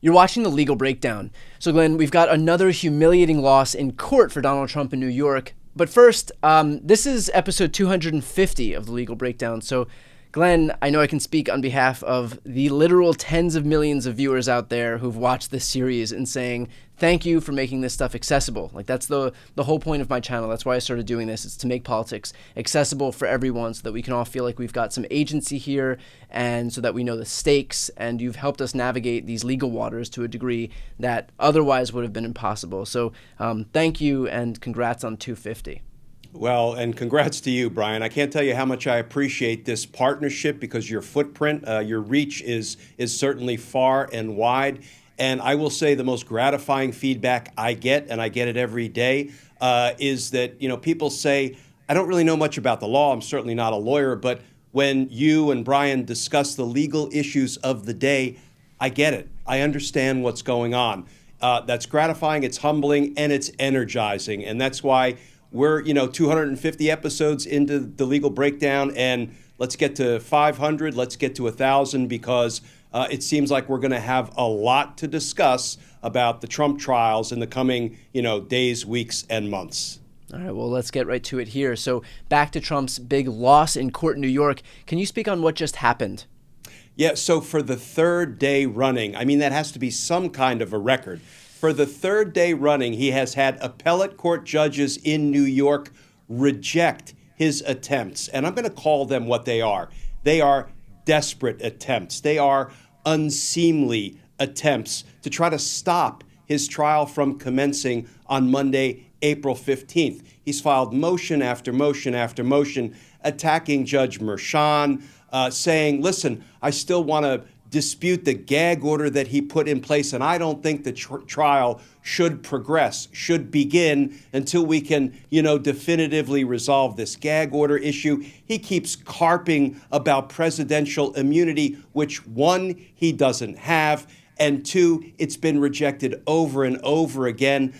You're watching The Legal Breakdown. So, Glenn, we've got another humiliating loss in court for Donald Trump in New York. But first, this is episode 250 of The Legal Breakdown. So, Glenn, I know I can speak on behalf of the literal tens of millions of viewers out there who've watched this series and saying, thank you for making this stuff accessible. Like, that's the whole point of my channel. That's why I started doing this. It's to make politics accessible for everyone so that we can all feel like we've got some agency here and so that we know the stakes. And you've helped us navigate these legal waters to a degree that otherwise would have been impossible. So thank you and congrats on 250. Well, and congrats to you, Brian. I can't tell you how much I appreciate this partnership because your footprint, your reach is certainly far and wide. And I will say the most gratifying feedback I get, and I get it every day, is that, people say, I don't really know much about the law. I'm certainly not a lawyer, but when you and Brian discuss the legal issues of the day, I get it. I understand what's going on. That's gratifying, it's humbling, and it's energizing. And that's why we're, 250 episodes into the Legal Breakdown, and let's get to 500, let's get to 1,000, because it seems like we're going to have a lot to discuss about the Trump trials in the coming, days, weeks, and months. All right, well, let's get right to it here. So back to Trump's big loss in court in New York. Can you speak on what just happened? Yeah, so for the third day running, that has to be some kind of a record. For the third day running, he has had appellate court judges in New York reject his attempts. And I'm going to call them what they are. They are desperate attempts. They are unseemly attempts to try to stop his trial from commencing on Monday, April 15th. He's filed motion after motion after motion attacking Judge Merchan, saying, listen, I still want to dispute the gag order that he put in place, and I don't think the trial should progress, should begin until we can, definitively resolve this gag order issue. He keeps carping about presidential immunity, which, one, he doesn't have, and two, it's been rejected over and over again.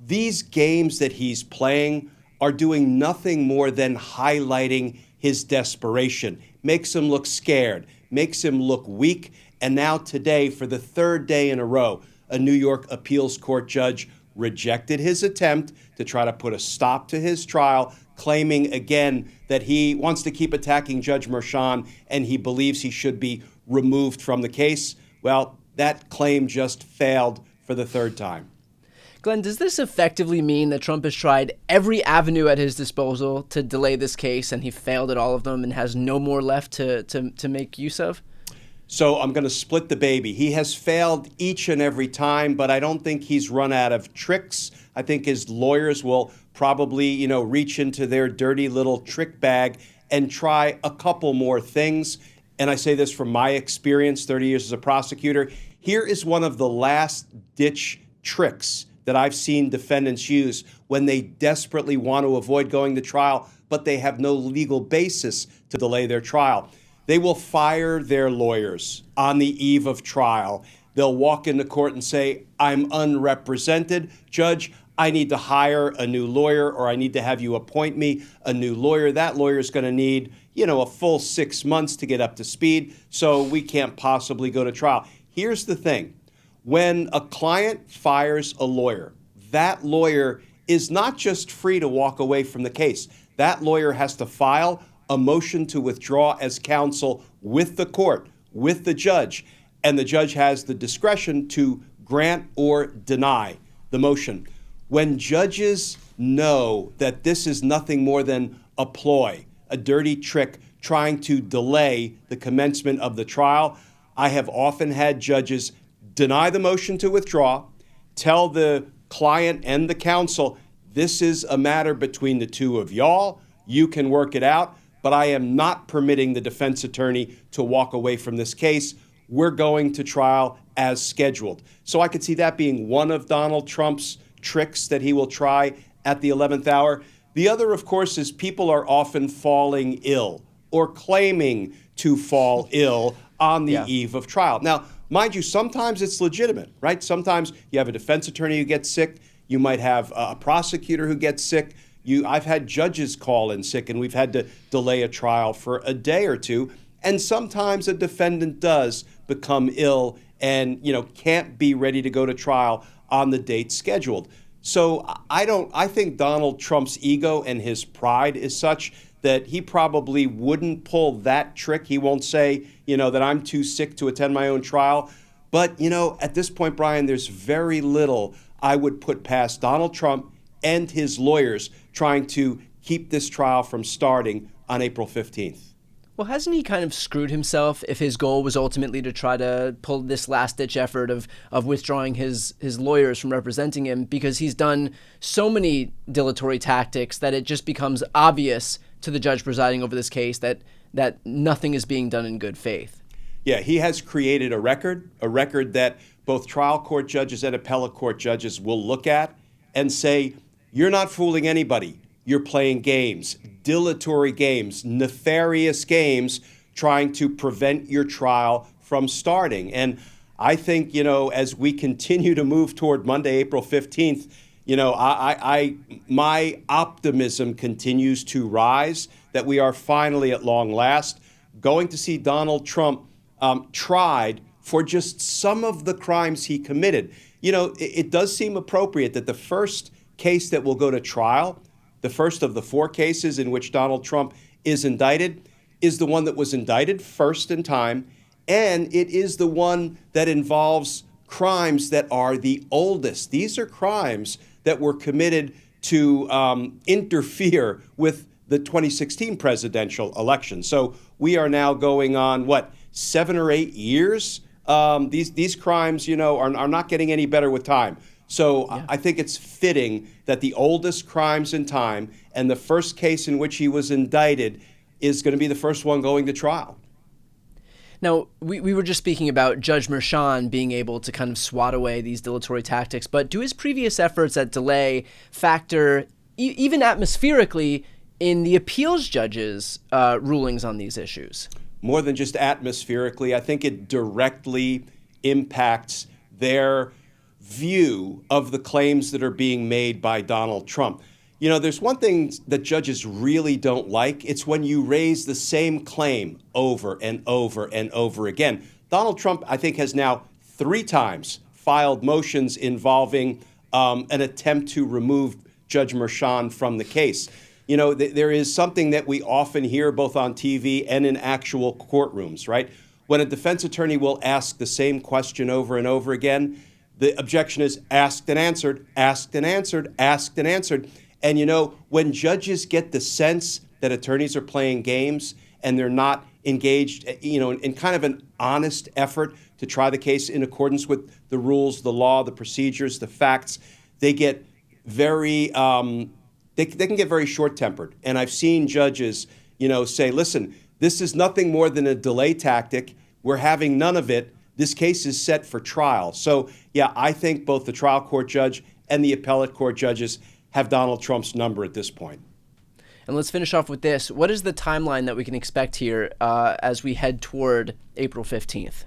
These games that he's playing are doing nothing more than highlighting his desperation, makes him look scared, makes him look weak. And now today, for the third day in a row, a New York appeals court judge rejected his attempt to try to put a stop to his trial, claiming again that he wants to keep attacking Judge Merchan and he believes he should be removed from the case. Well, that claim just failed for the third time. Glenn, does this effectively mean that Trump has tried every avenue at his disposal to delay this case and he failed at all of them and has no more left to make use of? So I'm going to split the baby. He has failed each and every time, but I don't think he's run out of tricks. I think his lawyers will probably, reach into their dirty little trick bag and try a couple more things. And I say this from my experience, 30 years as a prosecutor. Here is one of the last ditch tricks that I've seen defendants use when they desperately want to avoid going to trial, but they have no legal basis to delay their trial. They will fire their lawyers on the eve of trial. They'll walk into court and say, I'm unrepresented. Judge, I need to hire a new lawyer, or I need to have you appoint me a new lawyer. That lawyer is going to need, a full 6 months to get up to speed, so we can't possibly go to trial. Here's the thing. When a client fires a lawyer, that lawyer is not just free to walk away from the case. That lawyer has to file a motion to withdraw as counsel with the court, with the judge, and the judge has the discretion to grant or deny the motion. When judges know that this is nothing more than a ploy, a dirty trick trying to delay the commencement of the trial, I have often had judges deny the motion to withdraw, tell the client and the counsel, this is a matter between the two of y'all, you can work it out, but I am not permitting the defense attorney to walk away from this case. We're going to trial as scheduled. So I could see that being one of Donald Trump's tricks that he will try at the 11th hour. The other, of course, is people are often falling ill or claiming to fall ill on the eve of trial. Now, mind you, sometimes it's legitimate, right? Sometimes you have a defense attorney who gets sick. You might have a prosecutor who gets sick. I've had judges call in sick, and we've had to delay a trial for a day or two. And sometimes a defendant does become ill and can't be ready to go to trial on the date scheduled. So I think Donald Trump's ego and his pride is such that he probably wouldn't pull that trick. He won't say, that I'm too sick to attend my own trial. But, at this point, Brian, there's very little I would put past Donald Trump and his lawyers trying to keep this trial from starting on April 15th. Well, hasn't he kind of screwed himself if his goal was ultimately to try to pull this last-ditch effort of withdrawing his lawyers from representing him, because he's done so many dilatory tactics that it just becomes obvious to the judge presiding over this case that nothing is being done in good faith? Yeah, he has created a record that both trial court judges and appellate court judges will look at and say, you're not fooling anybody. You're playing games, dilatory games, nefarious games, trying to prevent your trial from starting. And I think, as we continue to move toward Monday, April 15th, my optimism continues to rise that we are finally, at long last, going to see Donald Trump tried for just some of the crimes he committed. It does seem appropriate that the first case that will go to trial, the first of the 4 cases in which Donald Trump is indicted, is the one that was indicted first in time, and it is the one that involves crimes that are the oldest. These are crimes that were committed to interfere with the 2016 presidential election. So we are now going on, 7 or 8 years? These crimes, are not getting any better with time. So yeah. I think it's fitting that the oldest crimes in time and the first case in which he was indicted is going to be the first one going to trial. Now, we were just speaking about Judge Merchan being able to kind of swat away these dilatory tactics, but do his previous efforts at delay factor, even atmospherically, in the appeals judges' rulings on these issues? More than just atmospherically, I think it directly impacts their view of the claims that are being made by Donald Trump. There's one thing that judges really don't like. It's when you raise the same claim over and over and over again. Donald Trump, I think, has now 3 times filed motions involving an attempt to remove Judge Merchan from the case. There is something that we often hear both on TV and in actual courtrooms, right? When a defense attorney will ask the same question over and over again, the objection is asked and answered, asked and answered, asked and answered. And when judges get the sense that attorneys are playing games and they're not engaged, in kind of an honest effort to try the case in accordance with the rules, the law, the procedures, the facts, they get very, they can get very short-tempered. And I've seen judges, say, listen, this is nothing more than a delay tactic. We're having none of it. This case is set for trial. So, yeah, I think both the trial court judge and the appellate court judges have Donald Trump's number at this point. And let's finish off with this. What is the timeline that we can expect here as we head toward April 15th?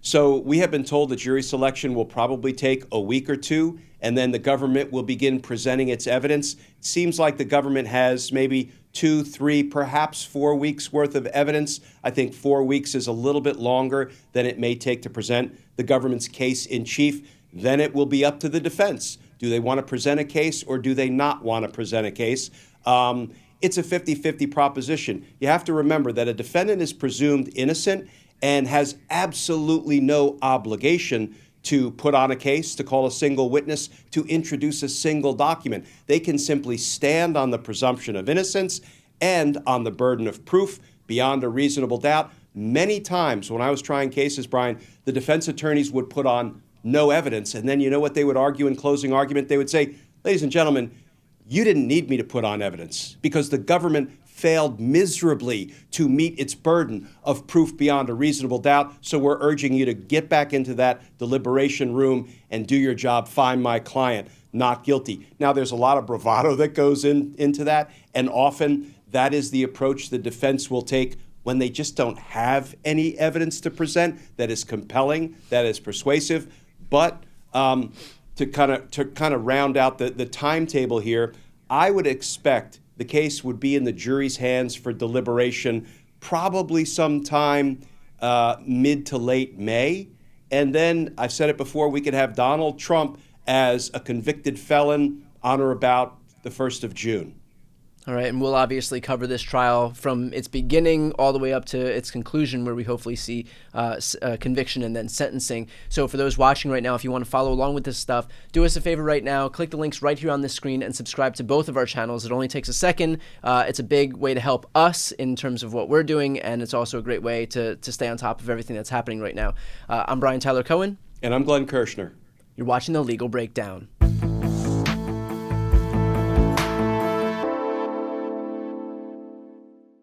So we have been told that jury selection will probably take a week or 2, and then the government will begin presenting its evidence. It seems like the government has maybe 2, 3, perhaps 4 weeks worth of evidence. I think 4 weeks is a little bit longer than it may take to present the government's case in chief. Then it will be up to the defense. Do they want to present a case or do they not want to present a case? It's a 50-50 proposition. You have to remember that a defendant is presumed innocent and has absolutely no obligation to put on a case, to call a single witness, to introduce a single document. They can simply stand on the presumption of innocence and on the burden of proof beyond a reasonable doubt. Many times when I was trying cases, Brian, the defense attorneys would put on no evidence, and then you know what they would argue in closing argument? They would say, ladies and gentlemen, you didn't need me to put on evidence because the government failed miserably to meet its burden of proof beyond a reasonable doubt. So we're urging you to get back into that deliberation room and do your job. Find my client not guilty. Now, there's a lot of bravado that goes into that, and often that is the approach the defense will take when they just don't have any evidence to present that is compelling, that is persuasive. But to kind of round out the timetable here, I would expect the case would be in the jury's hands for deliberation probably sometime mid to late May. And then, I've said it before, we could have Donald Trump as a convicted felon on or about the 1st of June. All right, and we'll obviously cover this trial from its beginning all the way up to its conclusion, where we hopefully see conviction and then sentencing. So for those watching right now, if you want to follow along with this stuff, do us a favor right now. Click the links right here on this screen and subscribe to both of our channels. It only takes a second. It's a big way to help us in terms of what we're doing, and it's also a great way to stay on top of everything that's happening right now. I'm Brian Tyler Cohen. And I'm Glenn Kirshner. You're watching The Legal Breakdown.